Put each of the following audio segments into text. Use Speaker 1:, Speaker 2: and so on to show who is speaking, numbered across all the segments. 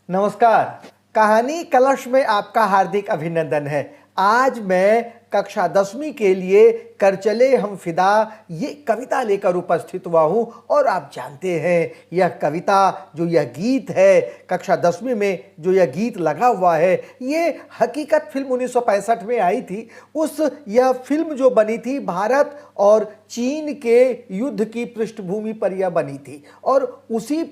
Speaker 1: नमस्कार। कहानी कलश में आपका हार्दिक अभिनंदन है। आज मैं कक्षा 10वीं के लिए कर चले हम फिदा ये कविता लेकर उपस्थित हुआ हूँ। और आप जानते हैं यह कविता जो यह गीत है कक्षा 10वीं में जो यह गीत लगा हुआ है ये हकीकत फिल्म 1965 में आई थी। यह फिल्म जो बनी थी भारत और चीन के युद्ध की पृष्ठभूमि पर यह बनी थी और उसी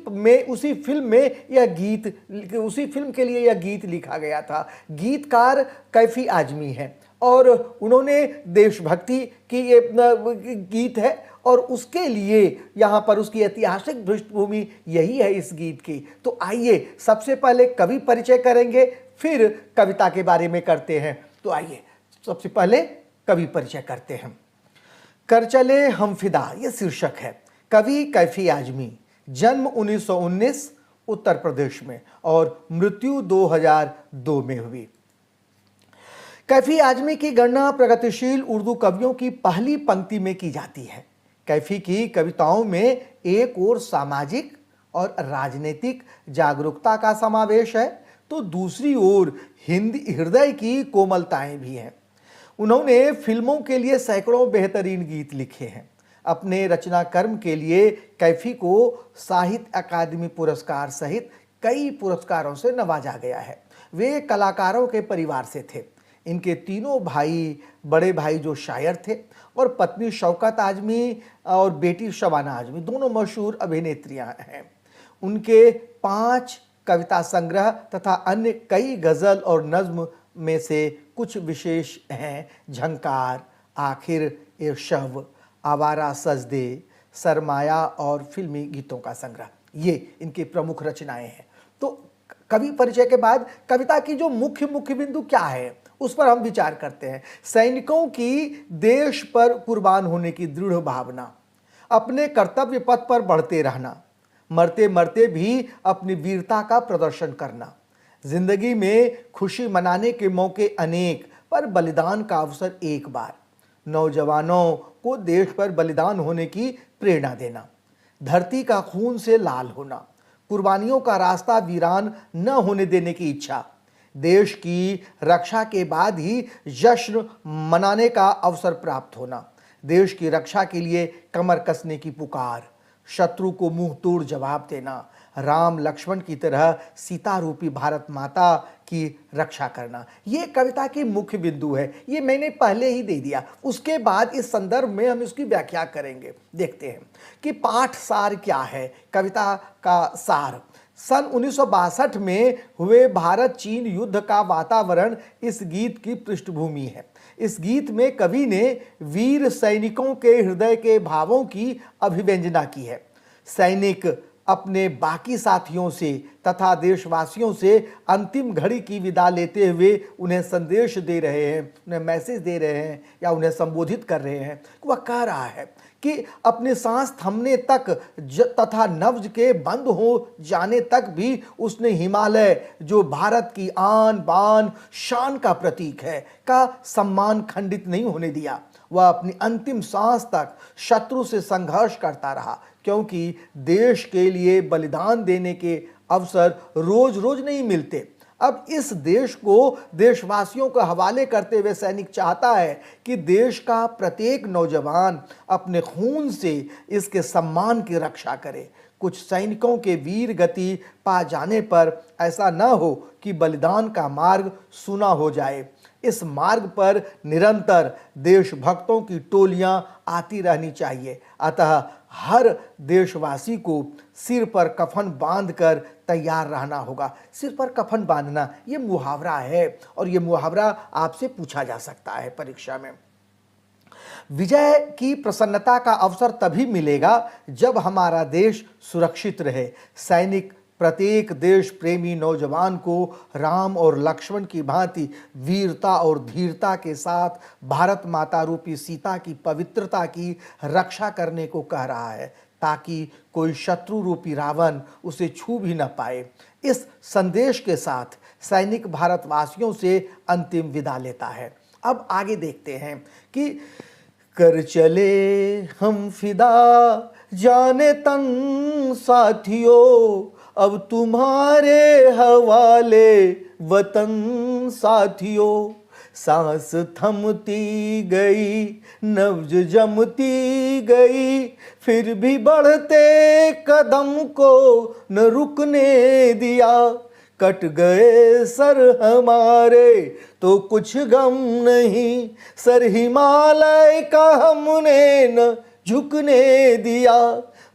Speaker 1: फिल्म के लिए यह गीत लिखा गया था। गीतकार कैफी आजमी है और उन्होंने देशभक्ति की ये गीत है और उसके लिए यहाँ पर उसकी ऐतिहासिक पृष्ठभूमि यही है इस गीत की। तो आइए सबसे पहले कवि परिचय करेंगे, फिर कविता के बारे में करते हैं। तो आइए सबसे पहले कवि परिचय करते हैं। कर चले हम फिदा ये शीर्षक है। कवि कैफी आजमी, जन्म 1919 उत्तर प्रदेश में और मृत्यु 2002 में हुई। कैफी आजमी की गणना प्रगतिशील उर्दू कवियों की पहली पंक्ति में की जाती है। कैफी की कविताओं में एक ओर सामाजिक और राजनीतिक जागरूकता का समावेश है तो दूसरी ओर हिंदी हृदय की कोमलताएं भी हैं। उन्होंने फिल्मों के लिए सैकड़ों बेहतरीन गीत लिखे हैं। अपने रचना कर्म के लिए कैफी को साहित्य अकादमी पुरस्कार सहित कई पुरस्कारों से नवाजा गया है। वे कलाकारों के परिवार से थे। इनके तीनों भाई, बड़े भाई जो शायर थे और पत्नी शौकत आजमी और बेटी शबाना आजमी दोनों मशहूर अभिनेत्रियां हैं। उनके 5 कविता संग्रह तथा अन्य कई गज़ल और नज्म में से कुछ विशेष हैं। झंकार, आखिर ए शव, आवारा सजदे, सरमाया और फिल्मी गीतों का संग्रह, ये इनकी प्रमुख रचनाएं हैं। तो कवि परिचय के बाद कविता की जो मुख्य बिंदु क्या है उस पर हम विचार करते हैं। सैनिकों की देश पर कुर्बान होने की दृढ़ भावना, अपने कर्तव्य पथ पर बढ़ते रहना, मरते मरते भी अपनी वीरता का प्रदर्शन करना, जिंदगी में खुशी मनाने के मौके अनेक पर बलिदान का अवसर एक बार, नौजवानों को देश पर बलिदान होने की प्रेरणा देना, धरती का खून से लाल होना, कुर्बानियों का रास्ता वीरान न होने देने की इच्छा, देश की रक्षा के बाद ही जश्न मनाने का अवसर प्राप्त होना, देश की रक्षा के लिए कमर कसने की पुकार, शत्रु को मुंह तोड़ जवाब देना, राम लक्ष्मण की तरह सीता रूपी भारत माता की रक्षा करना, ये कविता की मुख्य बिंदु है। ये मैंने पहले ही दे दिया। उसके बाद इस संदर्भ में हम इसकी व्याख्या करेंगे। देखते हैं कि पाठ सार क्या है। कविता का सार सन 1962 में हुए भारत चीन युद्ध का वातावरण इस गीत की पृष्ठभूमि है। इस गीत में कवि ने वीर सैनिकों के हृदय के भावों की अभिव्यंजना की है। सैनिक अपने बाकी साथियों से तथा देशवासियों से अंतिम घड़ी की विदा लेते हुए उन्हें संदेश दे रहे हैं, उन्हें मैसेज दे रहे हैं या उन्हें संबोधित कर रहे हैं। वह कह रहा है कि अपने सांस थमने तक तथा नब्ज के बंद हो जाने तक भी उसने हिमालय जो भारत की आन बान शान का प्रतीक है का सम्मान खंडित नहीं होने दिया। वह अपनी अंतिम सांस तक शत्रु से संघर्ष करता रहा क्योंकि देश के लिए बलिदान देने के अवसर रोज रोज नहीं मिलते। अब इस देश को देशवासियों के हवाले करते हुए सैनिक चाहता है कि देश का प्रत्येक नौजवान अपने खून से इसके सम्मान की रक्षा करे। कुछ सैनिकों के वीर गति पा जाने पर ऐसा न हो कि बलिदान का मार्ग सूना हो जाए। इस मार्ग पर निरंतर देशभक्तों की टोलियां आती रहनी चाहिए। अतः हर देशवासी को सिर पर कफन बांधकर तैयार रहना होगा। सिर पर कफन बांधना ये मुहावरा है और ये मुहावरा आपसे पूछा जा सकता है परीक्षा में। विजय की प्रसन्नता का अवसर तभी मिलेगा जब हमारा देश सुरक्षित रहे। सैनिक प्रत्येक देश प्रेमी नौजवान को राम और लक्ष्मण की भांति वीरता और धीरता के साथ भारत माता रूपी सीता की पवित्रता की रक्षा करने को कह रहा है ताकि कोई शत्रु रूपी रावण उसे छू भी न पाए। इस संदेश के साथ सैनिक भारतवासियों से अंतिम विदा लेता है। अब आगे देखते हैं कि कर चले हम फिदा जाने तन साथियों, अब तुम्हारे हवाले वतन साथियों। सांस थमती गई, नब्ज जमती गई, फिर भी बढ़ते कदम को न रुकने दिया। कट गए सर हमारे तो कुछ गम नहीं, सर हिमालय का हमने न झुकने दिया।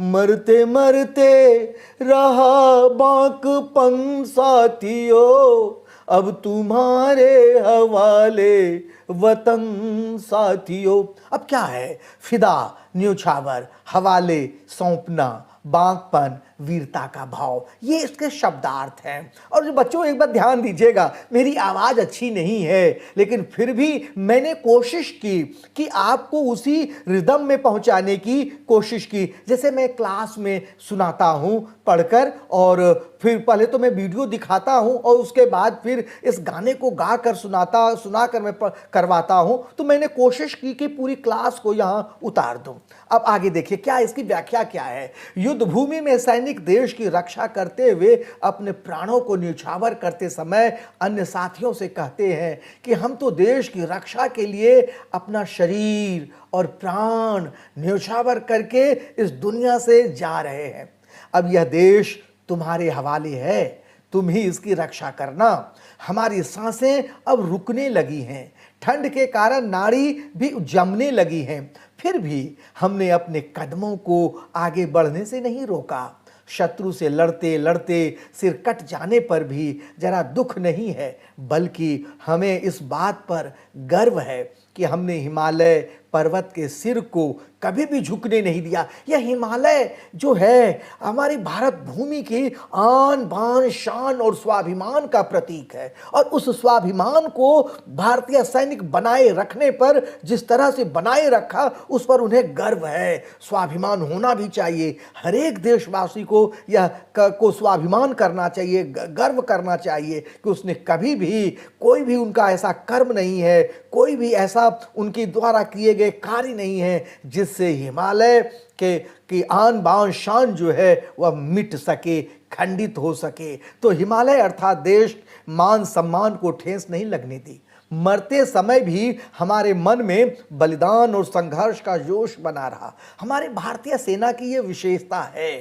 Speaker 1: मरते मरते रहा बांकपन साथियों, अब तुम्हारे हवाले वतन साथियों। अब क्या है? फिदा, न्योछावर, हवाले, सौंपना, बांकपन, वीरता का भाव, ये इसके शब्दार्थ हैं। और जो बच्चों एक बात ध्यान दीजिएगा, मेरी आवाज़ अच्छी नहीं है, लेकिन फिर भी मैंने कोशिश की कि आपको उसी रिदम में पहुंचाने की कोशिश की। जैसे मैं क्लास में सुनाता हूं पढ़कर, और फिर पहले तो मैं वीडियो दिखाता हूं और उसके बाद फिर इस गाने को गाकर सुनाकर मैं करवाता हूं। तो मैंने कोशिश की कि पूरी क्लास को यहां उतार दूं। अब आगे देखिए क्या इसकी व्याख्या क्या है। युद्ध भूमि में सैनिक देश की रक्षा करते हुए अपने प्राणों को न्यौछावर करते समय अन्य साथियों से कहते हैं कि हम तो देश की रक्षा के लिए अपना शरीर और प्राण न्यौछावर करके इस दुनिया से जा रहे हैं। अब यह देश तुम्हारे हवाले है, तुम ही इसकी रक्षा करना। हमारी सांसें अब रुकने लगी हैं, ठंड के कारण नाड़ी भी जमने लगी हैं, फिर भी हमने अपने कदमों को आगे बढ़ने से नहीं रोका। शत्रु से लड़ते लड़ते सिर कट जाने पर भी जरा दुख नहीं है, बल्कि हमें इस बात पर गर्व है कि हमने हिमालय पर्वत के सिर को कभी भी झुकने नहीं दिया। यह हिमालय जो है हमारी भारत भूमि की आन बान शान और स्वाभिमान का प्रतीक है, और उस स्वाभिमान को भारतीय सैनिक बनाए रखने पर जिस तरह से बनाए रखा, उस पर उन्हें गर्व है। स्वाभिमान होना भी चाहिए, हर एक देशवासी को यह को स्वाभिमान करना चाहिए, गर्व करना चाहिए कि उसने कभी भी कोई भी उनका ऐसा कर्म नहीं है, कोई भी ऐसा उनके द्वारा किए गए कार्य नहीं है जिससे हिमालय के की आन बान शान जो है वह मिट सके, खंडित हो सके। तो हिमालय अर्थात देश मान सम्मान को ठेस नहीं लगने दी। मरते समय भी हमारे मन में बलिदान और संघर्ष का जोश बना रहा। हमारे भारतीय सेना की यह विशेषता है,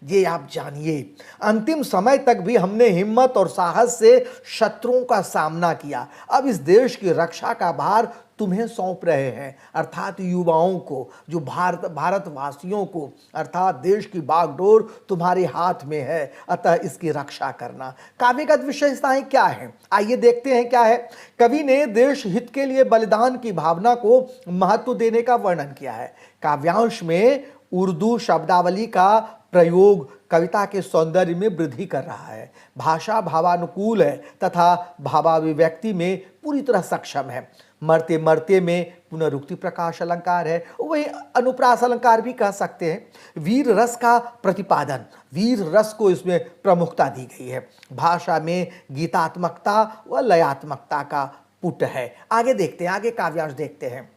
Speaker 1: ये आप जानिए। अंतिम समय तक भी हमने हिम्मत और साहस से शत्रुओं का सामना किया। अब इस देश की रक्षा का भार तुम्हें सौंप रहे हैं, अर्थात युवाओं को, जो भारतवासियों को, अर्थात देश की बागडोर तुम्हारे हाथ में है, अतः इसकी रक्षा करना। काव्यगत विशेषताएं क्या हैं, आइए देखते हैं क्या है। कवि ने देश हित के लिए बलिदान की भावना को महत्व देने का वर्णन किया है। काव्यांश में उर्दू शब्दावली का प्रयोग कविता के सौंदर्य में वृद्धि कर रहा है। भाषा भावानुकूल है तथा भावाभिव्यक्ति में पूरी तरह सक्षम है। मरते मरते में पुनरुक्ति प्रकाश अलंकार है, वही अनुप्रास अलंकार भी कह सकते हैं। वीर रस का प्रतिपादन, वीर रस को इसमें प्रमुखता दी गई है। भाषा में गीतात्मकता व लयात्मकता का पुट है। आगे देखते हैं, आगे काव्यांश देखते हैं।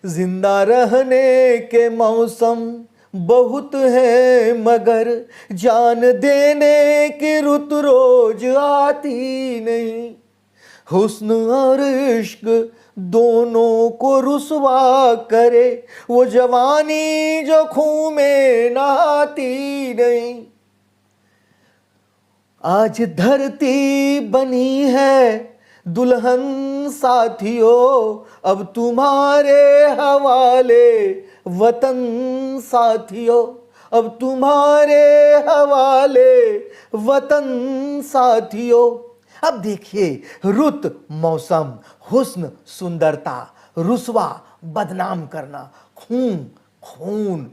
Speaker 1: जिंदा रहने के मौसम बहुत है मगर जान देने की रुत रोज आती नहीं। हुस्न और इश्क दोनों को रुसवा करे वो जवानी जो खून में नहाती नहीं। आज धरती बनी है दुल्हन साथियों, अब तुम्हारे हवाले वतन साथियों, अब तुम्हारे हवाले वतन साथियों। अब देखिए, रुत मौसम, हुस्न सुंदरता, रुसवा बदनाम करना, खून खून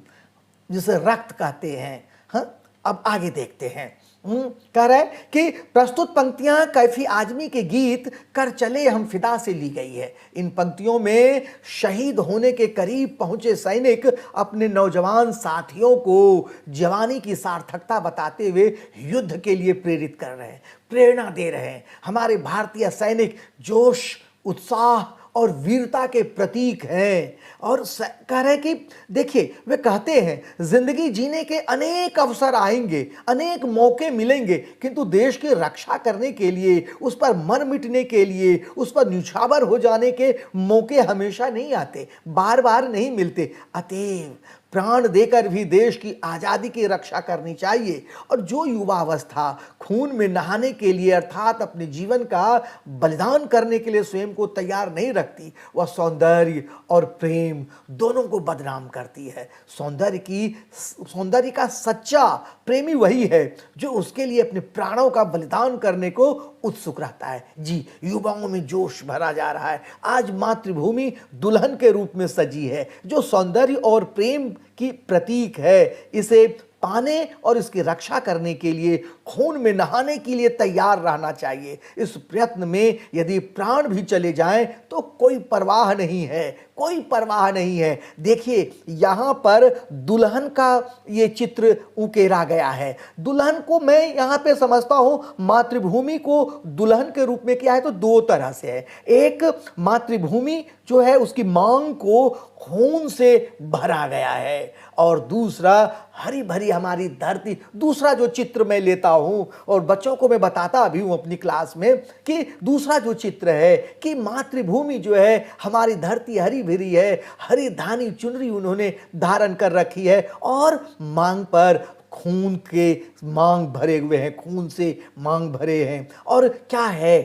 Speaker 1: जिसे रक्त कहते हैं। हाँ, अब आगे देखते हैं। कह रहा है कि प्रस्तुत पंक्तियां कैफी आजमी के गीत कर चले हम फिदा से ली गई है। इन पंक्तियों में शहीद होने के करीब पहुंचे सैनिक अपने नौजवान साथियों को जवानी की सार्थकता बताते हुए युद्ध के लिए प्रेरित कर रहे हैं, प्रेरणा दे रहे हैं। हमारे भारतीय सैनिक जोश, उत्साह और वीरता के प्रतीक हैं। और कह रहे कि देखिए, वे कहते हैं जिंदगी जीने के अनेक अवसर आएंगे, अनेक मौके मिलेंगे, किंतु देश की रक्षा करने के लिए, उस पर मर मिटने के लिए, उस पर न्यौछावर हो जाने के मौके हमेशा नहीं आते, बार बार नहीं मिलते। अतएव प्राण देकर भी देश की आज़ादी की रक्षा करनी चाहिए। और जो युवावस्था खून में नहाने के लिए अर्थात अपने जीवन का बलिदान करने के लिए स्वयं को तैयार नहीं रखती, वह सौंदर्य और प्रेम दोनों को बदनाम करती है। सौंदर्य का सच्चा प्रेमी वही है जो उसके लिए अपने प्राणों का बलिदान करने को उत्सुक रहता है। जी, युवाओं में जोश भरा जा रहा है। आज मातृभूमि दुल्हन के रूप में सजी है, जो सौंदर्य और प्रेम की प्रतीक है। इसे पाने और इसकी रक्षा करने के लिए खून में नहाने के लिए तैयार रहना चाहिए। इस प्रयत्न में यदि प्राण भी चले जाएं तो कोई परवाह नहीं है, कोई परवाह नहीं है। देखिए, यहाँ पर दुल्हन का ये चित्र उकेरा गया है। दुल्हन को मैं यहाँ पे समझता हूँ, मातृभूमि को दुल्हन के रूप में किया है तो दो तरह से है। एक, मातृभूमि जो है उसकी मांग को खून से भरा गया है, और दूसरा हरी भरी हमारी धरती। दूसरा जो चित्र मैं लेता हूं और बच्चों को मैं बताता भी हूं अपनी क्लास में कि दूसरा जो चित्र है कि मातृभूमि जो है हमारी धरती हरी भरी है, हरी धानी चुनरी उन्होंने धारण कर रखी है, और मांग पर खून के मांग भरे हुए हैं, खून से मांग भरे हैं। और क्या है,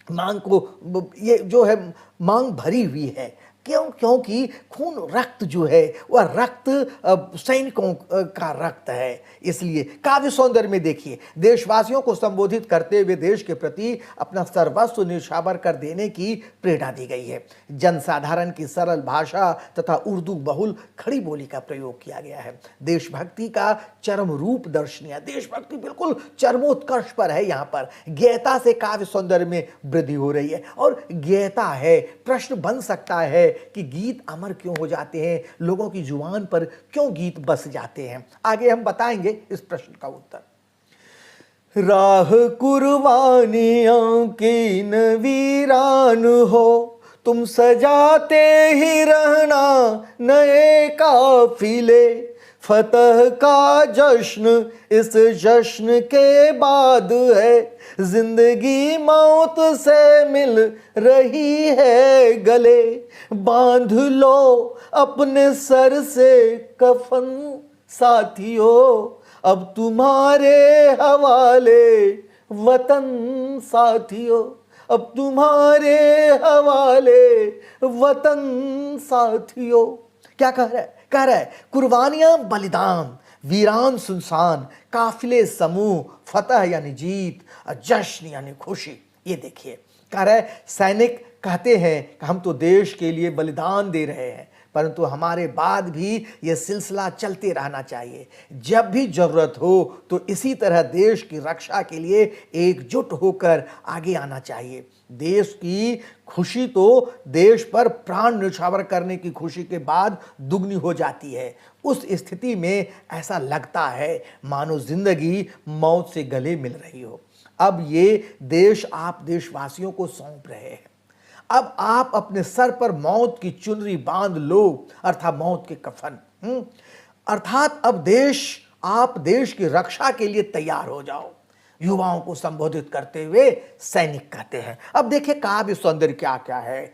Speaker 1: मांग को ये जो है मांग भरी हुई है। क्योंकि खून, रक्त जो है वह रक्त सैनिकों का रक्त है। इसलिए काव्य सौंदर्य में देखिए, देशवासियों को संबोधित करते हुए देश के प्रति अपना सर्वस्व न्यौछावर कर देने की प्रेरणा दी गई है। जनसाधारण की सरल भाषा तथा उर्दू बहुल खड़ी बोली का प्रयोग किया गया है। देशभक्ति का चरम रूप दर्शनीय, देशभक्ति बिल्कुल चरमोत्कर्ष पर है। यहाँ पर गेयता से काव्य सौंदर्य में वृद्धि हो रही है। और गेयता है, प्रश्न बन सकता है कि गीत अमर क्यों हो जाते हैं, लोगों की जुबान पर क्यों गीत बस जाते हैं। आगे हम बताएंगे इस प्रश्न का उत्तर। राह कुर्बानियों की न वीरान हो, तुम सजाते ही रहना नए काफिले। फतह का जश्न इस जश्न के बाद है, जिंदगी मौत से मिल रही है गले। बांध लो अपने सर से कफन साथियों, अब तुम्हारे हवाले वतन साथियों, अब तुम्हारे हवाले वतन साथियों। क्या कह रहा है? कह रहा है कुर्बानियां बलिदान, वीरान सुनसान, काफिले समूह, फतह यानी जीत, जश्न यानी खुशी। ये देखिए, कह रहा है सैनिक कहते हैं कि हम तो देश के लिए बलिदान दे रहे हैं, परंतु हमारे बाद भी ये सिलसिला चलते रहना चाहिए। जब भी जरूरत हो तो इसी तरह देश की रक्षा के लिए एकजुट होकर आगे आना चाहिए। देश की खुशी तो देश पर प्राण न्यौछावर करने की खुशी के बाद दुगनी हो जाती है। उस स्थिति में ऐसा लगता है मानो जिंदगी मौत से गले मिल रही हो। अब ये देश आप देशवासियों को सौंप रहे हैं। अब आप अपने सर पर मौत की चुनरी बांध लो, अर्थात मौत के कफन। अर्थात अब आप देश की रक्षा के लिए तैयार हो जाओ। युवाओं को संबोधित करते हुए सैनिक कहते हैं। अब देखिए काव्य सौंदर्य क्या क्या है।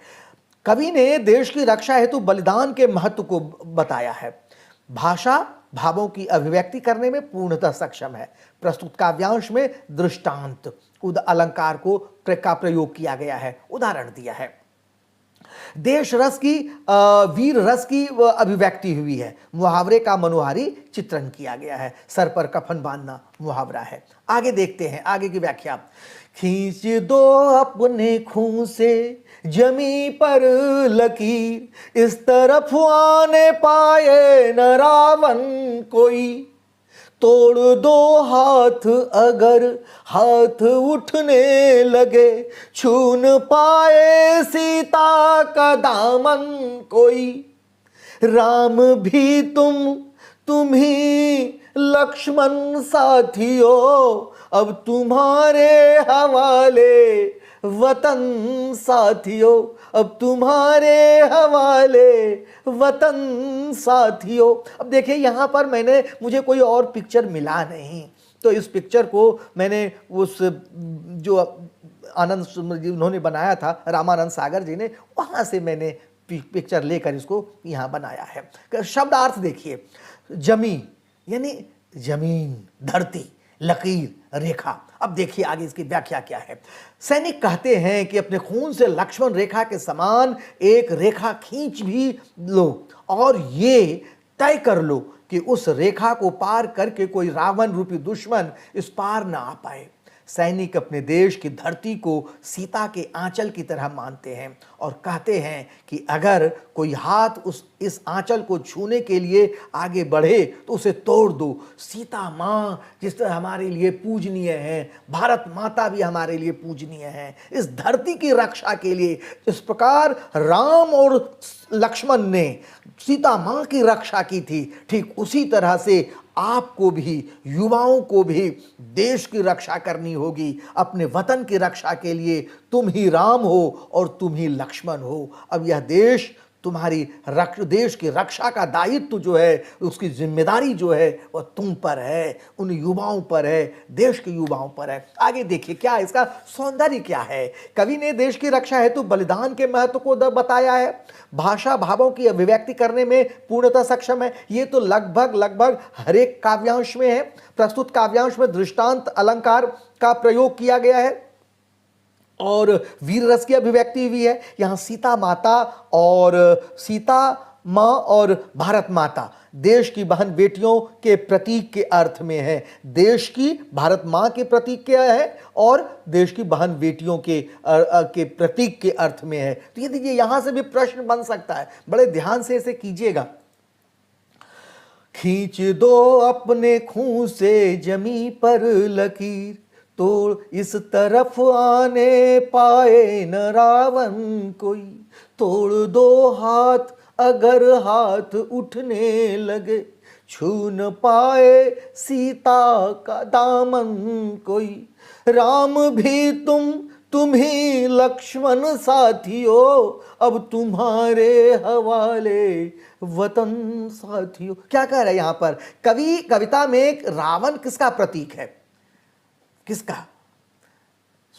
Speaker 1: कवि ने देश की रक्षा हेतु बलिदान के महत्व को बताया है। भाषा भावों की अभिव्यक्ति करने में पूर्णतः सक्षम है। प्रस्तुत काव्यांश में दृष्टांत अलंकार का प्रयोग किया गया है, उदाहरण दिया है। देश रस की वीर रस की अभिव्यक्ति हुई है। मुहावरे का मनोहारी चित्रण किया गया है। सर पर कफन बांधना मुहावरा है। आगे देखते हैं आगे की व्याख्या। खींच दो अपने खून से जमी पर लकीर, इस तरफ आने पाए न रावण कोई। तोड़ दो हाथ अगर हाथ उठने लगे, छून पाए सीता का दामन कोई। राम भी तुम ही लक्ष्मण साथियों, अब तुम्हारे हवाले वतन साथियों, अब तुम्हारे हवाले वतन साथियों। अब देखिए यहाँ पर मुझे कोई और पिक्चर मिला नहीं, तो इस पिक्चर को मैंने उस जो आनंद उन्होंने बनाया था, रामानंद सागर जी ने, वहाँ से मैंने पिक्चर लेकर इसको यहाँ बनाया है। शब्दार्थ देखिए, जमी यानी जमीन, धरती, लकीर, रेखा। अब देखिए आगे इसकी व्याख्या क्या है। सैनिक कहते हैं कि अपने खून से लक्ष्मण रेखा के समान एक रेखा खींच भी लो और ये तय कर लो कि उस रेखा को पार करके कोई रावण रूपी दुश्मन इस पार ना आ पाए। सैनिक अपने देश की धरती को सीता के आंचल की तरह मानते हैं और कहते हैं कि अगर कोई हाथ इस आंचल को छूने के लिए आगे बढ़े तो उसे तोड़ दो। सीता माँ जिस तरह हमारे लिए पूजनीय है, भारत माता भी हमारे लिए पूजनीय है। इस धरती की रक्षा के लिए इस प्रकार राम और लक्ष्मण ने सीता माँ की रक्षा की थी, ठीक उसी तरह से आपको भी, युवाओं को भी देश की रक्षा करनी होगी। अपने वतन की रक्षा के लिए तुम ही राम हो और तुम ही लक्ष्मण हो। अब यह देश तुम्हारी देश की रक्षा का दायित्व जो है, उसकी जिम्मेदारी जो है वह तुम पर है, उन युवाओं पर है, देश के युवाओं पर है। आगे देखिए क्या इसका सौंदर्य क्या है। कवि ने देश की रक्षा हेतु बलिदान के महत्व को बताया है। भाषा भावों की अभिव्यक्ति करने में पूर्णतः सक्षम है। ये तो लगभग हर एक काव्यांश में है। प्रस्तुत काव्यांश में दृष्टांत अलंकार का प्रयोग किया गया है और वीर रस की अभिव्यक्ति हुई है। यहाँ सीता माता और सीता माँ और भारत माता देश की बहन बेटियों के प्रतीक के अर्थ में है। देश की भारत माँ के प्रतीक क्या है और देश की बहन बेटियों के प्रतीक के अर्थ में है। तो ये देखिए यहाँ से भी प्रश्न बन सकता है, बड़े ध्यान से इसे कीजिएगा। खींच दो अपने खून से जमी पर लकीर, तो इस तरफ आने पाए न रावण कोई। तोड़ दो हाथ अगर हाथ उठने लगे, छू न पाए सीता का दामन कोई। राम भी तुम ही लक्ष्मण साथियों, अब तुम्हारे हवाले वतन साथियों। क्या कह रहा है यहां पर कवि? कविता में एक रावण किसका प्रतीक है? किसका?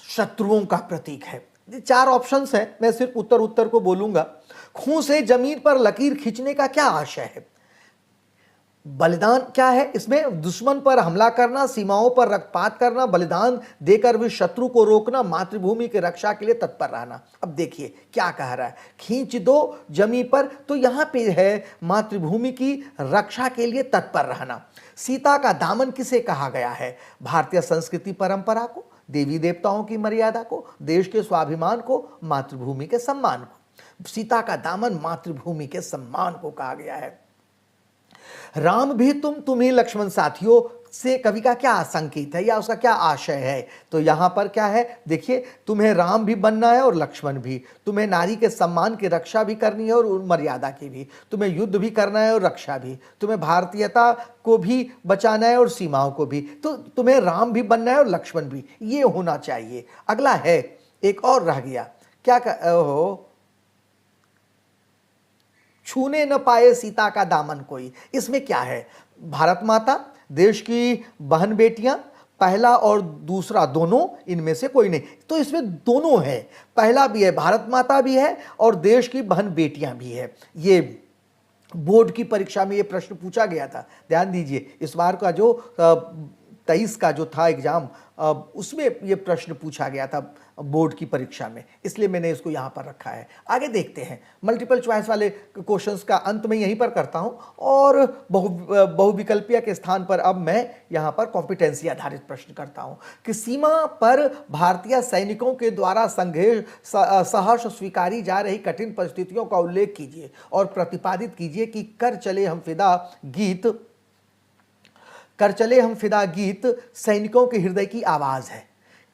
Speaker 1: शत्रुओं का प्रतीक है। चार ऑप्शंस हैं, मैं सिर्फ उत्तर को बोलूंगा। खून से जमीन पर लकीर खींचने का क्या आशय है? बलिदान क्या है इसमें? दुश्मन पर हमला करना, सीमाओं पर रक्तपात करना, बलिदान देकर भी शत्रु को रोकना, मातृभूमि की रक्षा के लिए तत्पर रहना। अब देखिए क्या कह रहा है, खींच दो जमी पर, तो यहां पे है मातृभूमि की रक्षा के लिए तत्पर रहना। सीता का दामन किसे कहा गया है? भारतीय संस्कृति परंपरा को, देवी देवताओं की मर्यादा को, देश के स्वाभिमान को, मातृभूमि के सम्मान को। सीता का दामन मातृभूमि के सम्मान को कहा गया है। राम भी तुम ही लक्ष्मण साथियों से कवि का क्या संकेत है या उसका क्या आशय है? तो यहां पर क्या है देखिए, तुम्हें राम भी बनना है और लक्ष्मण भी। तुम्हें नारी के सम्मान की रक्षा भी करनी है और मर्यादा की भी। तुम्हें युद्ध भी करना है और रक्षा भी। तुम्हें भारतीयता को भी बचाना है और सीमाओं को भी। तो तुम्हें राम भी बनना है और लक्ष्मण भी, ये होना चाहिए। अगला है, एक और रह गया, क्या छूने न पाए सीता का दामन कोई। इसमें क्या है? भारत माता, देश की बहन बेटियां, पहला और दूसरा दोनों, इनमें से कोई नहीं। तो इसमें दोनों है, पहला भी है, भारत माता भी है और देश की बहन बेटियां भी है। ये बोर्ड की परीक्षा में ये प्रश्न पूछा गया था, ध्यान दीजिए। इस बार का जो 23 का जो था एग्जाम, उसमें ये प्रश्न पूछा गया था बोर्ड की परीक्षा में, इसलिए मैंने इसको यहाँ पर रखा है। आगे देखते हैं, मल्टीपल चॉइस वाले क्वेश्चंस का अंत में यहीं पर करता हूँ और बहुविकल्पीय के स्थान पर अब मैं यहाँ पर कॉम्पिटेंसी आधारित प्रश्न करता हूँ कि सीमा पर भारतीय सैनिकों के द्वारा सहर्ष स्वीकारी जा रही कठिन परिस्थितियों का उल्लेख कीजिए और प्रतिपादित कीजिए कि कर चले हम फिदा गीत सैनिकों के हृदय की आवाज़ है।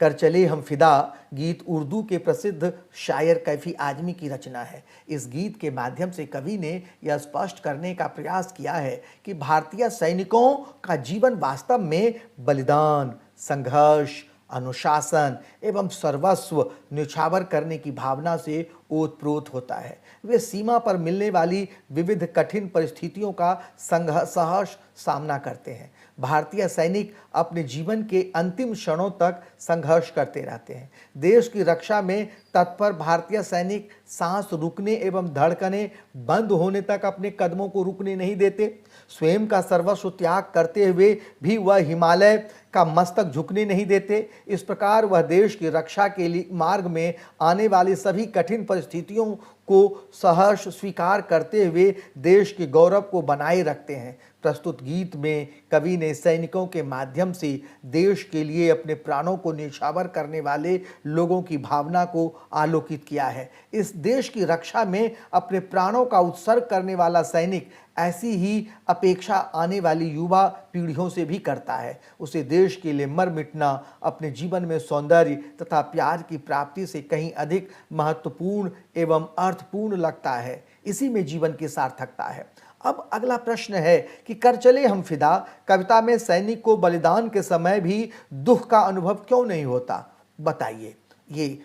Speaker 1: कर चले हम फिदा गीत उर्दू के प्रसिद्ध शायर कैफी आजमी की रचना है। इस गीत के माध्यम से कवि ने यह स्पष्ट करने का प्रयास किया है कि भारतीय सैनिकों का जीवन वास्तव में बलिदान, संघर्ष, अनुशासन एवं सर्वस्व न्यौछावर करने की भावना से ओतप्रोत होता है। वे सीमा पर मिलने वाली विविध कठिन परिस्थितियों का सहर्ष सामना करते हैं। भारतीय सैनिक अपने जीवन के अंतिम क्षणों तक संघर्ष करते रहते हैं। देश की रक्षा में तत्पर भारतीय सैनिक सांस रुकने एवं धड़कनें बंद होने तक अपने कदमों को रुकने नहीं देते। स्वयं का सर्वस्व त्याग करते हुए भी वह हिमालय का मस्तक झुकने नहीं देते। इस प्रकार वह देश की रक्षा के लिए मार्ग में आने वाली सभी कठिन परिस्थितियों को सहर्ष स्वीकार करते हुए देश के गौरव को बनाए रखते हैं। प्रस्तुत गीत में कवि ने सैनिकों के माध्यम से देश के लिए अपने प्राणों को न्यौछावर करने वाले लोगों की भावना को आलोकित किया है। इस देश की रक्षा में अपने प्राणों का उत्सर्ग करने वाला सैनिक ऐसी ही अपेक्षा आने वाली युवा पीढ़ियों से भी करता है। उसे देश के लिए मर मिटना अपने जीवन में सौंदर्य तथा प्यार की प्राप्ति से कहीं अधिक महत्वपूर्ण एवं अर्थपूर्ण लगता है। इसी में जीवन की सार्थकता है। अब अगला प्रश्न है कि कर चले हम फिदा कविता में सैनिक को बलिदान के समय भी दुख का अनुभव क्यों नहीं होता, बताइए। ये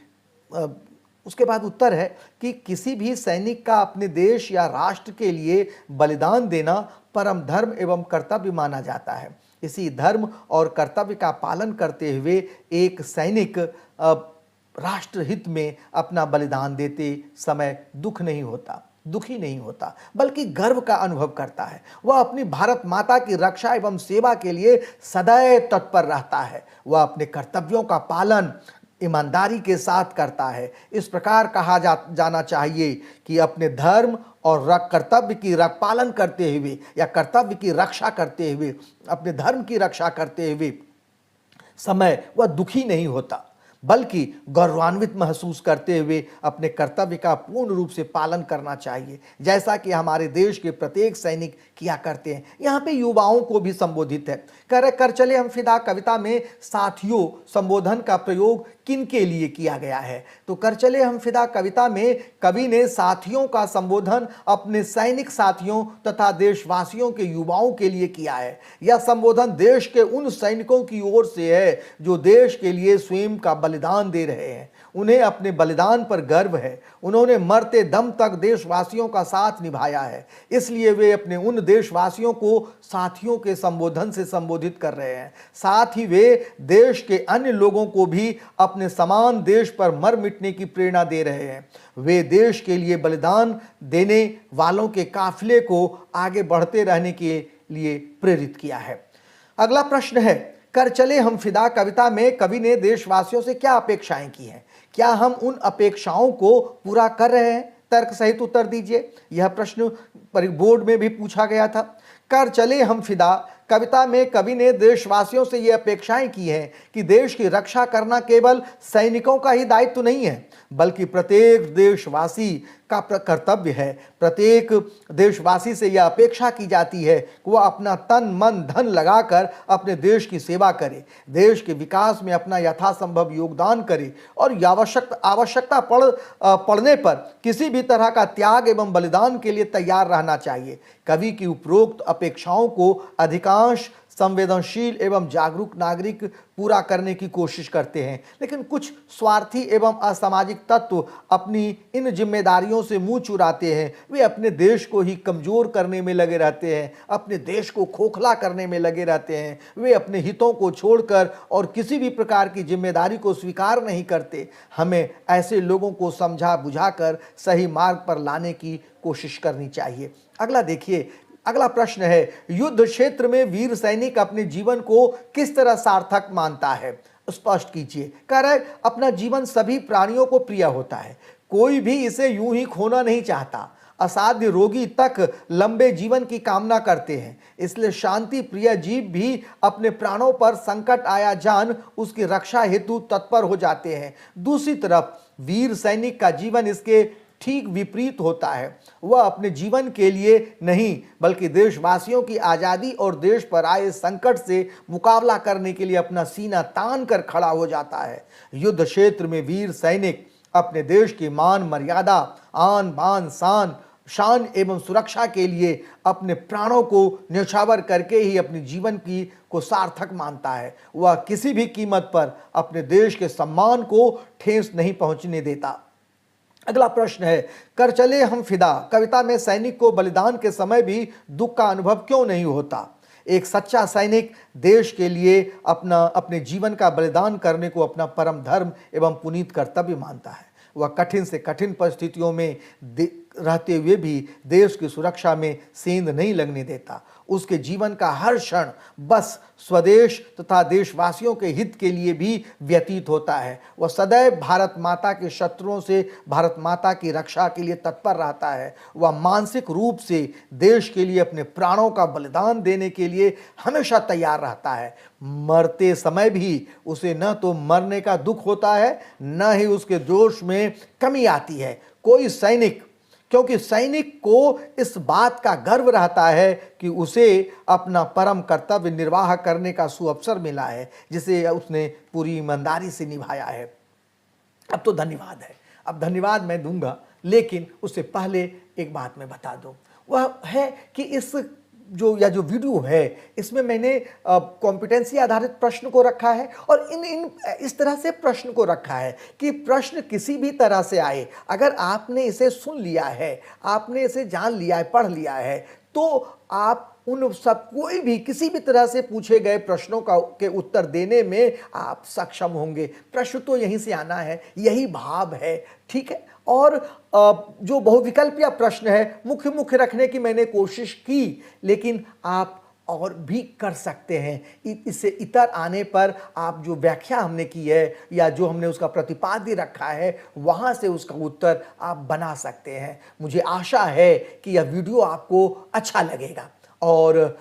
Speaker 1: उसके बाद उत्तर है कि किसी भी सैनिक का अपने देश या राष्ट्र के लिए बलिदान देना परम धर्म एवं कर्तव्य माना जाता है। इसी धर्म और कर्तव्य का पालन करते हुए एक सैनिक राष्ट्रहित में अपना बलिदान देते समय दुखी नहीं होता, बल्कि गर्व का अनुभव करता है। वह अपनी भारत माता की रक्षा एवं सेवा के लिए सदैव तत्पर रहता है। वह अपने कर्तव्यों का पालन ईमानदारी के साथ करता है। इस प्रकार कहा जाना चाहिए कि अपने धर्म और कर्तव्य की पालन करते हुए या कर्तव्य की रक्षा करते हुए, अपने धर्म की रक्षा करते हुए समय वह दुखी नहीं होता, बल्कि गौरवान्वित महसूस करते हुए अपने कर्तव्य का पूर्ण रूप से पालन करना चाहिए, जैसा कि हमारे देश के प्रत्येक सैनिक किया करते हैं। यहाँ पे युवाओं को भी संबोधित है। कर चले हम फिदा कविता में साथियों संबोधन का प्रयोग किन के लिए किया गया है? तो कर चले हम फिदा कविता में कवि ने साथियों का संबोधन अपने सैनिक साथियों तथा देशवासियों के युवाओं के लिए किया है। यह संबोधन देश के उन सैनिकों की ओर से है जो देश के लिए स्वयं का बलिदान दे रहे हैं। उन्हें अपने बलिदान पर गर्व है। उन्होंने मरते दम तक देशवासियों का साथ निभाया है, इसलिए वे अपने उन देशवासियों को साथियों के संबोधन से संबोधित कर रहे हैं। साथ ही वे देश के अन्य लोगों को भी अपने समान देश पर मर मिटने की प्रेरणा दे रहे हैं। वे देश के लिए बलिदान देने वालों के काफिले को आगे बढ़ते रहने के लिए प्रेरित किया है। अगला प्रश्न है, कर चले हम फिदा कविता में कवि ने देशवासियों से क्या अपेक्षाएं की हैं? क्या हम उन अपेक्षाओं को पूरा कर रहे हैं? तर्क सहित उत्तर दीजिए। यह प्रश्न बोर्ड में भी पूछा गया था। कर चले हम फिदा कविता में कवि ने देशवासियों से ये अपेक्षाएं की हैं कि देश की रक्षा करना केवल सैनिकों का ही दायित्व नहीं है, बल्कि प्रत्येक देशवासी का कर्तव्य है। प्रत्येक देशवासी से यह अपेक्षा की जाती है कि वह अपना तन मन धन लगाकर अपने देश की सेवा करे, देश के विकास में अपना यथासंभव योगदान करे और आवश्यकता पड़ने पर किसी भी तरह का त्याग एवं बलिदान के लिए तैयार रहना चाहिए। कवि की उपरोक्त अपेक्षाओं को अधिकांश संवेदनशील एवं जागरूक नागरिक पूरा करने की कोशिश करते हैं, लेकिन कुछ स्वार्थी एवं असामाजिक तत्व अपनी इन जिम्मेदारियों से मुंह चुराते हैं। वे अपने देश को ही कमजोर करने में लगे रहते हैं, अपने देश को खोखला करने में लगे रहते हैं। वे अपने हितों को छोड़कर और किसी भी प्रकार की जिम्मेदारी को स्वीकार नहीं करते। हमें ऐसे लोगों को समझा बुझाकर सही मार्ग पर लाने की कोशिश करनी चाहिए। अगला देखिए, अगला प्रश्न है, युद्ध क्षेत्र में वीर सैनिक अपने जीवन को किस तरह सार्थक मानता है? स्पष्ट कीजिए। कह रहे अपना जीवन सभी प्राणियों को प्रिय होता है, कोई भी इसे यूं ही खोना नहीं चाहता। असाध्य रोगी तक लंबे जीवन की कामना करते हैं, इसलिए शांति प्रिय जीव भी अपने प्राणों पर संकट आया जान उसकी रक्षा हेतु तत्पर हो जाते हैं। दूसरी तरफ वीर सैनिक का जीवन इसके ठीक विपरीत होता है। वह अपने जीवन के लिए नहीं, बल्कि देशवासियों की आज़ादी और देश पर आए संकट से मुकाबला करने के लिए अपना सीना तान कर खड़ा हो जाता है। युद्ध क्षेत्र में वीर सैनिक अपने देश की मान मर्यादा, आन बान शान शान एवं सुरक्षा के लिए अपने प्राणों को न्यौछावर करके ही अपने जीवन की को सार्थक मानता है। वह किसी भी कीमत पर अपने देश के सम्मान को ठेस नहीं पहुंचने देता। अगला प्रश्न है, कर चले हम फिदा कविता में सैनिक को बलिदान के समय भी दुख का अनुभव क्यों नहीं होता? एक सच्चा सैनिक देश के लिए अपने जीवन का बलिदान करने को अपना परम धर्म एवं पुनीत कर्तव्य मानता है। वह कठिन से कठिन परिस्थितियों में रहते हुए भी देश की सुरक्षा में सेंध नहीं लगने देता। उसके जीवन का हर क्षण बस स्वदेश तथा देशवासियों के हित के लिए भी व्यतीत होता है। वह सदैव भारत माता के शत्रुओं से भारत माता की रक्षा के लिए तत्पर रहता है। वह मानसिक रूप से देश के लिए अपने प्राणों का बलिदान देने के लिए हमेशा तैयार रहता है। मरते समय भी उसे न तो मरने का दुख होता है, न ही उसके जोश में कमी आती है। क्योंकि सैनिक को इस बात का गर्व रहता है कि उसे अपना परम कर्तव्य निर्वाह करने का सुअवसर मिला है, जिसे उसने पूरी ईमानदारी से निभाया है। अब तो धन्यवाद है, अब धन्यवाद मैं दूंगा, लेकिन उससे पहले एक बात मैं बता दूं, वह है कि इस जो वीडियो है इसमें मैंने कॉम्पिटेंसी आधारित प्रश्न को रखा है और इस तरह से प्रश्न को रखा है कि प्रश्न किसी भी तरह से आए, अगर आपने इसे सुन लिया है, आपने इसे जान लिया है, पढ़ लिया है, तो आप उन सब कोई भी किसी भी तरह से पूछे गए प्रश्नों के उत्तर देने में आप सक्षम होंगे। प्रश्न तो यहीं से आना है, यही भाव है, ठीक है। और जो बहुविकल्पीय प्रश्न है मुख्य रखने की मैंने कोशिश की, लेकिन आप और भी कर सकते हैं। इससे इतर आने पर आप जो व्याख्या हमने की है या जो हमने उसका प्रतिपाद्य रखा है, वहाँ से उसका उत्तर आप बना सकते हैं। मुझे आशा है कि यह वीडियो आपको अच्छा लगेगा और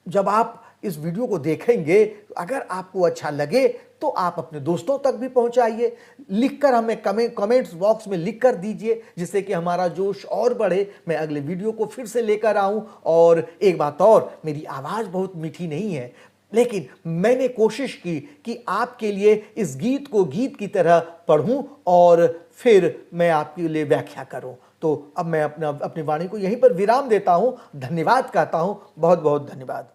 Speaker 1: जब आप इस वीडियो को देखेंगे, अगर आपको अच्छा लगे तो आप अपने दोस्तों तक भी पहुंचाइए, लिखकर हमें कमेंट्स बॉक्स में लिख कर दीजिए, जिससे कि हमारा जोश और बढ़े। मैं अगले वीडियो को फिर से लेकर आऊं। और एक बात और, मेरी आवाज़ बहुत मीठी नहीं है, लेकिन मैंने कोशिश की कि आपके लिए इस गीत को गीत की तरह पढ़ूं और फिर मैं आपके लिए व्याख्या करूं। तो अब मैं अपनी वाणी को यहीं पर विराम देता हूं। धन्यवाद कहता हूं, बहुत बहुत धन्यवाद।